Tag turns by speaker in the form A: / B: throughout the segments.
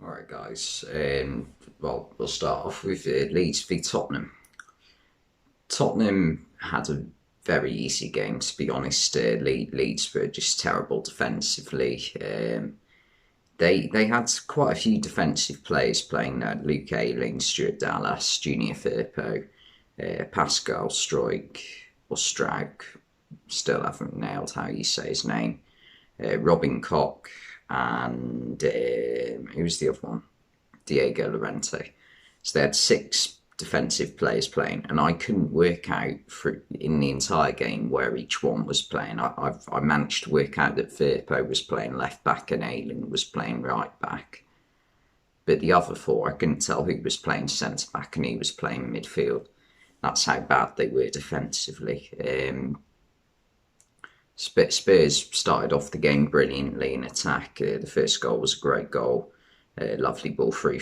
A: Alright, guys. Well, we'll start off with Leeds v Tottenham. Tottenham had a very easy game, to be honest. Leeds were just terrible defensively. They had quite a few defensive players playing there. Luke Ayling, Stuart Dallas, Junior Firpo, Pascal Stroik, or Straug. Still haven't nailed how you say his name. Robin Koch, and who was the other one? Diego Llorente. So they had six defensive players playing, and I couldn't work out in the entire game where each one was playing. I managed to work out that Firpo was playing left back and Ayling was playing right back. But the other four, I couldn't tell who was playing centre back and who was playing midfield. That's how bad they were defensively. Spurs started off the game brilliantly in attack. The first goal was a great goal. Lovely ball through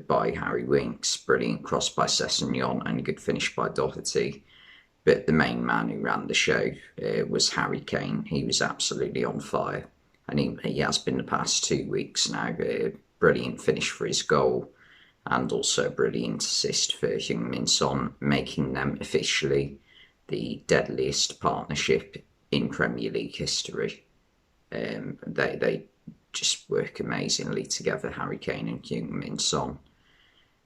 A: by Harry Winks. Brilliant cross by Sessegnon and a good finish by Doherty. But the main man who ran the show was Harry Kane. He was absolutely on fire. And he has been the past 2 weeks now. Brilliant finish for his goal. And also a brilliant assist for Heung-min Son, making them officially the deadliest partnership in Premier League history. They just work amazingly together, Harry Kane and Heung-min Son.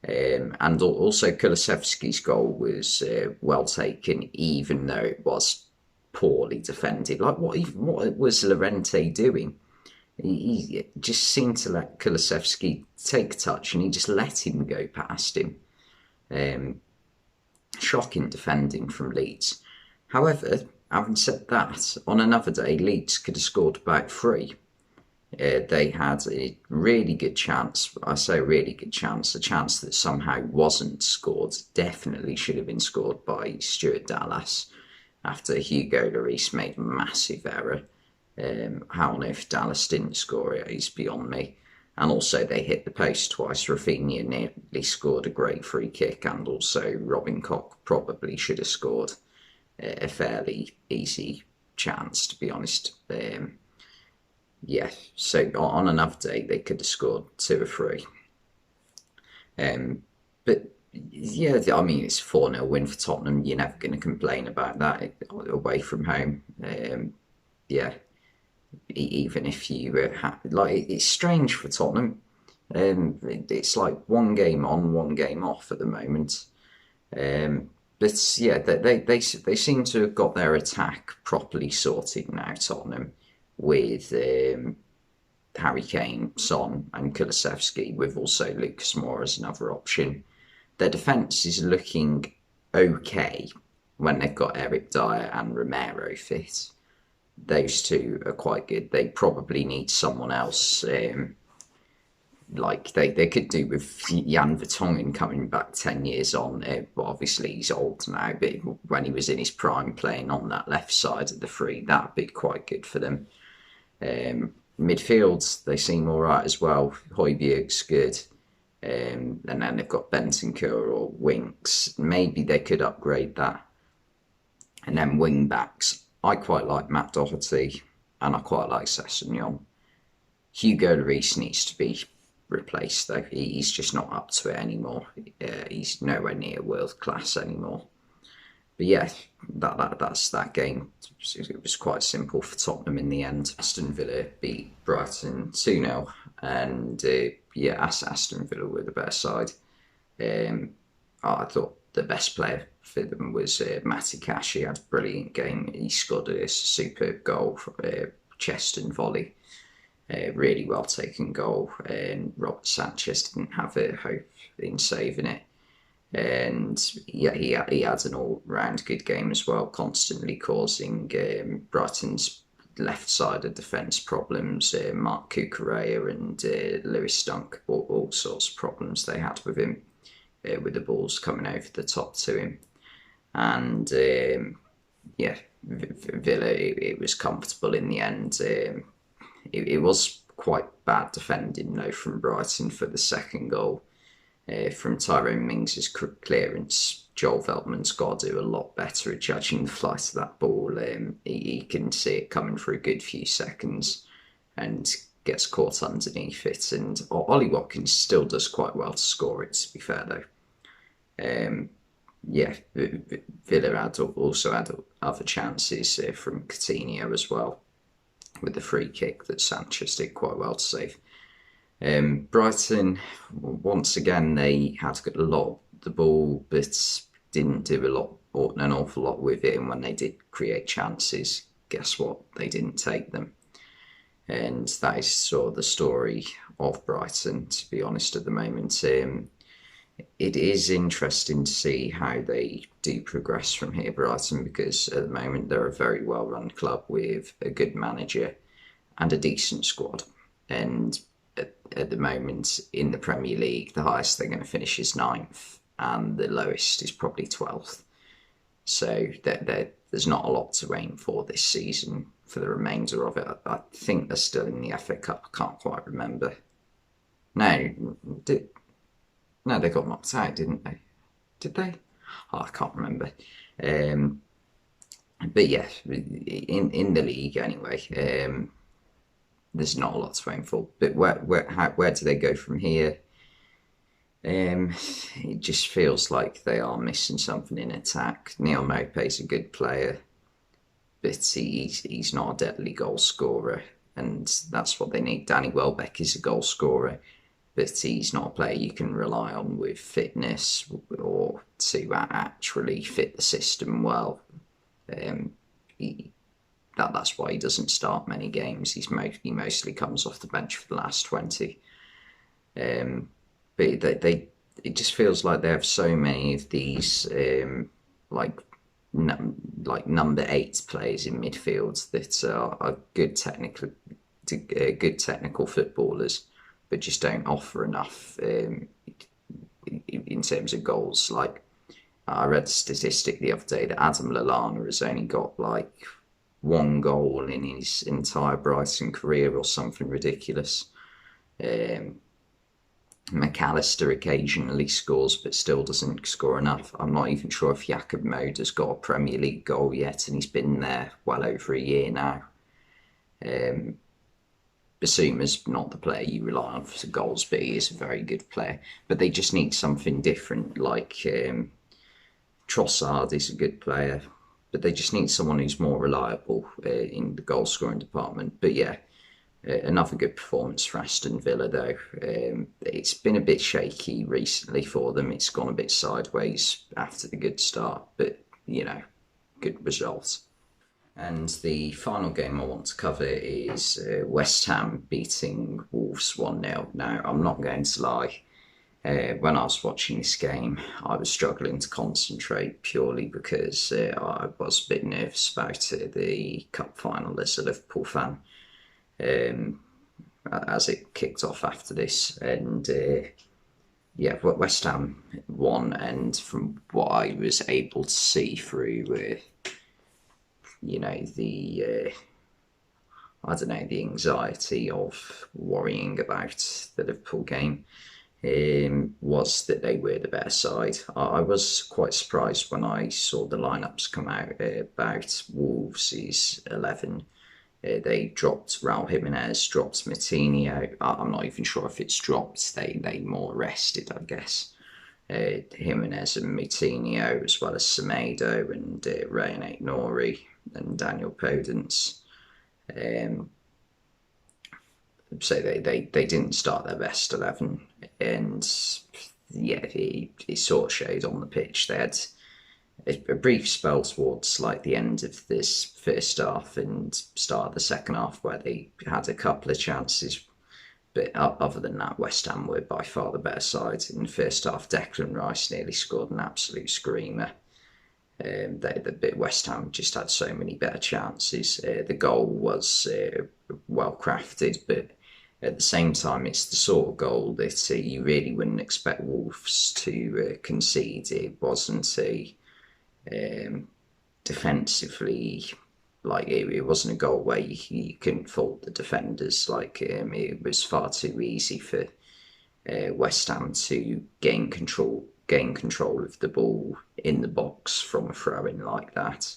A: And also Kulusevski's goal was well taken, even though it was poorly defended. Like, what was Llorente doing? He just seemed to let Kulusevski take touch, and he just let him go past him. Shocking defending from Leeds. However, having said that, on another day, Leeds could have scored about three. They had a really good chance. I say a really good chance. A chance that somehow wasn't scored. Definitely should have been scored by Stuart Dallas after Hugo Lloris made a massive error. How on earth Dallas didn't score it is beyond me. And also they hit the post twice. Rafinha nearly scored a great free kick, and also Robin Koch probably should have scored a fairly easy chance, to be honest. So on another day they could have scored two or three. But yeah, I mean, it's a 4-0 win for Tottenham. You're never going to complain about that away from home. Even if you it's strange for Tottenham. It's like one game on, one game off at the moment. But yeah, they seem to have got their attack properly sorted now, Tottenham, with Harry Kane, Son, and Kulusevski, with also Lucas Moura as another option. Their defence is looking okay when they've got Eric Dyer and Romero fit. Those two are quite good. They probably need someone else. Like they could do with Jan Vertonghen coming back 10 years on. Well, obviously he's old now, but when he was in his prime playing on that left side of the three, that'd be quite good for them. Midfield, they seem all right as well. Højbjerg's good. And then they've got Bentancur or Winks. Maybe they could upgrade that. And then wing backs, I quite like Matt Doherty, and I quite like Sessegnon. Hugo Lloris needs to be replaced, though. He's just not up to it anymore. He's nowhere near world class anymore. But yeah, that's that game. It was quite simple for Tottenham in the end. Aston Villa beat Brighton 2-0, and Aston Villa were the better side. I thought the best player for them was Matty Cash. He had a brilliant game. He scored a superb goal from chest and volley. Really well taken goal. And Robert Sanchez didn't have a hope in saving it. And yeah, he had an all-round good game as well, constantly causing Brighton's left-sided defence problems. Mark Cucurella and Lewis Dunk, all sorts of problems they had with him, with the balls coming over the top to him. And Villa, it was comfortable in the end. It was quite bad defending, though, from Brighton for the second goal. From Tyrone Mings' clearance, Joel Veltman's got to do a lot better at judging the flight of that ball. He can see it coming for a good few seconds and gets caught underneath it, and Ollie Watkins still does quite well to score it, to be fair though. Yeah, Villa also had other chances from Coutinho as well, with the free kick that Sanchez did quite well to save. Brighton, once again, they had a lot of the ball, but didn't do an awful lot with it. And when they did create chances, guess what? They didn't take them. And that is sort of the story of Brighton, to be honest, at the moment. It is interesting to see how they do progress from here, Brighton, because at the moment they're a very well-run club with a good manager and a decent squad. And at the moment in the Premier League, the highest they're going to finish is 9th, and the lowest is probably 12th. So there's not a lot to aim for this season for the remainder of it. I think they're still in the FA Cup. I can't quite remember. No, they got knocked out, didn't they? Did they? Oh, I can't remember. But yeah, in the league anyway, there's not a lot to aim for. But where do they go from here? It just feels like they are missing something in attack. Neil Maupay's a good player, but he's not a deadly goal scorer, and that's what they need. Danny Welbeck is a goal scorer, but he's not a player you can rely on with fitness or to actually fit the system well. That's why he doesn't start many games. He mostly comes off the bench for the last 20. But it just feels like they have so many of these like number 8 players in midfield that are good technical footballers, but just don't offer enough in terms of goals. Like, I read a statistic the other day that Adam Lallana has only got like 1 goal in his entire Brighton career or something ridiculous. McAllister occasionally scores, but still doesn't score enough. I'm not even sure if Jakob Moder's got a Premier League goal yet, and he's been there well over a year now. Basuma's not the player you rely on for goals, but he is a very good player. But they just need something different, like Trossard is a good player, but they just need someone who's more reliable in the goal scoring department. But yeah, another good performance for Aston Villa, though. It's been a bit shaky recently for them. It's gone a bit sideways after the good start, but good results. And the final game I want to cover is West Ham beating Wolves 1-0. Now, I'm not going to lie. When I was watching this game, I was struggling to concentrate purely because I was a bit nervous about the cup final as a Liverpool fan, as it kicked off after this. And West Ham won, and from what I was able to see through the anxiety of worrying about the Liverpool game, was that they were the better side. I was quite surprised when I saw the lineups come out about Wolves' 11. They dropped Raul Jimenez, dropped Moutinho. I'm not even sure if it's dropped. They more rested, I guess. Jimenez and Moutinho, as well as Semedo and Ryan Aït-Nouri and Daniel Podence. So they didn't start their best 11, and it sort of showed on the pitch. They had a brief spell towards like the end of this first half and start of the second half where they had a couple of chances, but other than that, West Ham were by far the better side. In the first half, Declan Rice nearly scored an absolute screamer. West Ham just had so many better chances. The goal was well crafted, but at the same time, it's the sort of goal that you really wouldn't expect Wolves to concede. It wasn't defensively, like it wasn't a goal where you couldn't fault the defenders. Like it was far too easy for West Ham to gain control of the ball in the box from a throw-in like that.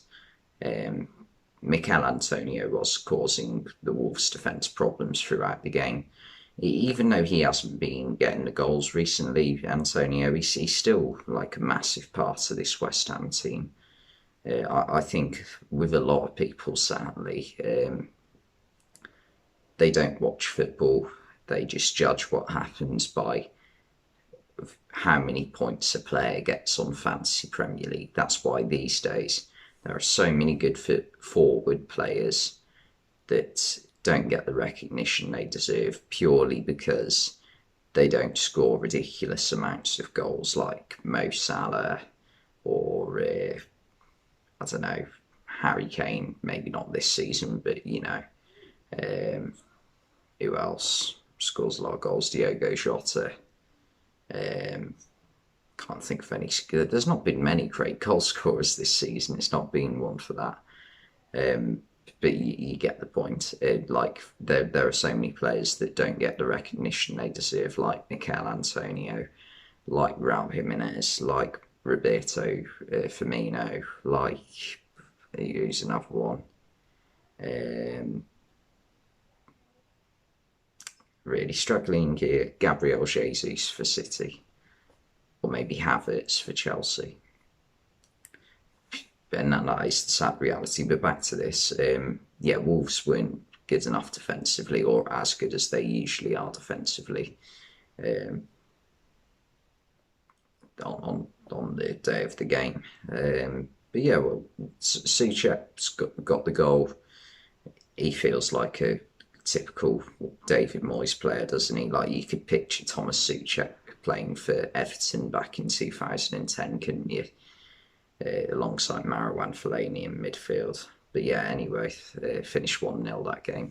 A: Mikel Antonio was causing the Wolves' defence problems throughout the game. Even though he hasn't been getting the goals recently, Antonio, he's still like a massive part of this West Ham team. I think with a lot of people, sadly, they don't watch football. They just judge what happens by how many points a player gets on Fantasy Premier League. That's why these days there are so many good forward players that don't get the recognition they deserve purely because they don't score ridiculous amounts of goals like Mo Salah or I don't know, Harry Kane. Maybe not this season, but who else scores a lot of goals? Diogo Jota. Can't think of any. There's not been many great goal scorers this season. It's not been one for that. But you get the point. Like there are so many players that don't get the recognition they deserve, like Mikel Antonio, like Raul Jimenez, like Roberto Firmino, like who's another one. Really struggling here, Gabriel Jesus for City, or maybe Havertz for Chelsea. And that is the sad reality. But back to this, Wolves weren't good enough defensively, or as good as they usually are defensively, on the day of the game. But yeah, well, Souček's got the goal. He feels like a typical David Moyes player, doesn't he? Like, you could picture Thomas Souček playing for Everton back in 2010, couldn't you? Alongside Marouane Fellaini in midfield. But yeah, anyway, finished 1-0 that game.